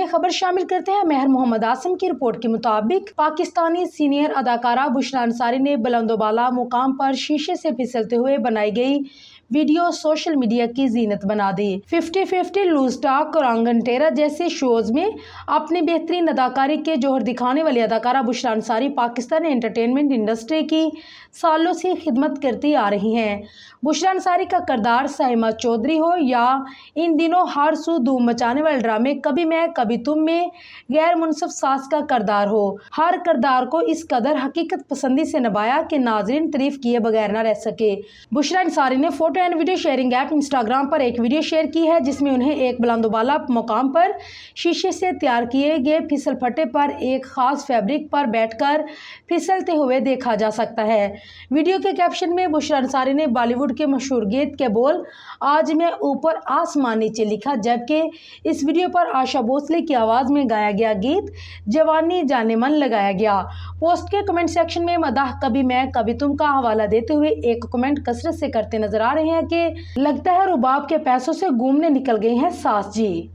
में खबर शामिल करते हैं। महर मोहम्मद आसिम की रिपोर्ट के मुताबिक पाकिस्तानी सीनियर अदाकारा बुशरा अंसारी ने बुलंदोबाला मुकाम पर शीशे से फिसलते हुए बनाई गई वीडियो सोशल मीडिया की जीनत बना दी। 50-50, लूज टॉक और आंगन टेरा जैसे शोज में अपनी बेहतरीन अदाकारी के जोहर दिखाने वाली अदाकारा बुशरा अंसारी पाकिस्तानी एंटरटेनमेंट इंडस्ट्री की सालों से खिदमत करती आ रही हैं। बुशरा अंसारी का किरदार साहिमा चौधरी हो या इन दिनों हर सू धूम मचाने वाले ड्रामे कभी मैं कभी तुम में गैर मुनसिफ सास का किरदार हो, हर किरदार को इस कदर हकीकत पसंदी से निभाया कि नाज़रीन तारीफ किए बगैर न रह सके। बुशरा अंसारी ने photo and video sharing app Instagram पर एक वीडियो शेयर की है जिसमें उन्हें एक बुलंदोबाला मुकाम पर शीशे से तैयार किए गए फिसल फटे पर एक खास फैब्रिक पर बैठकर फिसलते हुए देखा जा सकता है। वीडियो के कैप्शन में बुशरा अंसारी ने बॉलीवुड के मशहूर गीत के बोल आज मैं ऊपर आसमान नीचे लिखा, जबकि इस वीडियो पर आशा भोसले की आवाज़ में गाया गया गीत जवानी जाने मन लगाया गया। पोस्ट के कमेंट सेक्शन में मदाह कभी मैं कभी तुम का हवाला देते हुए एक कमेंट कसरत से करते नजर आ रहे हैं कि लगता है रुबाब के पैसों से घूमने निकल गई हैं सास जी।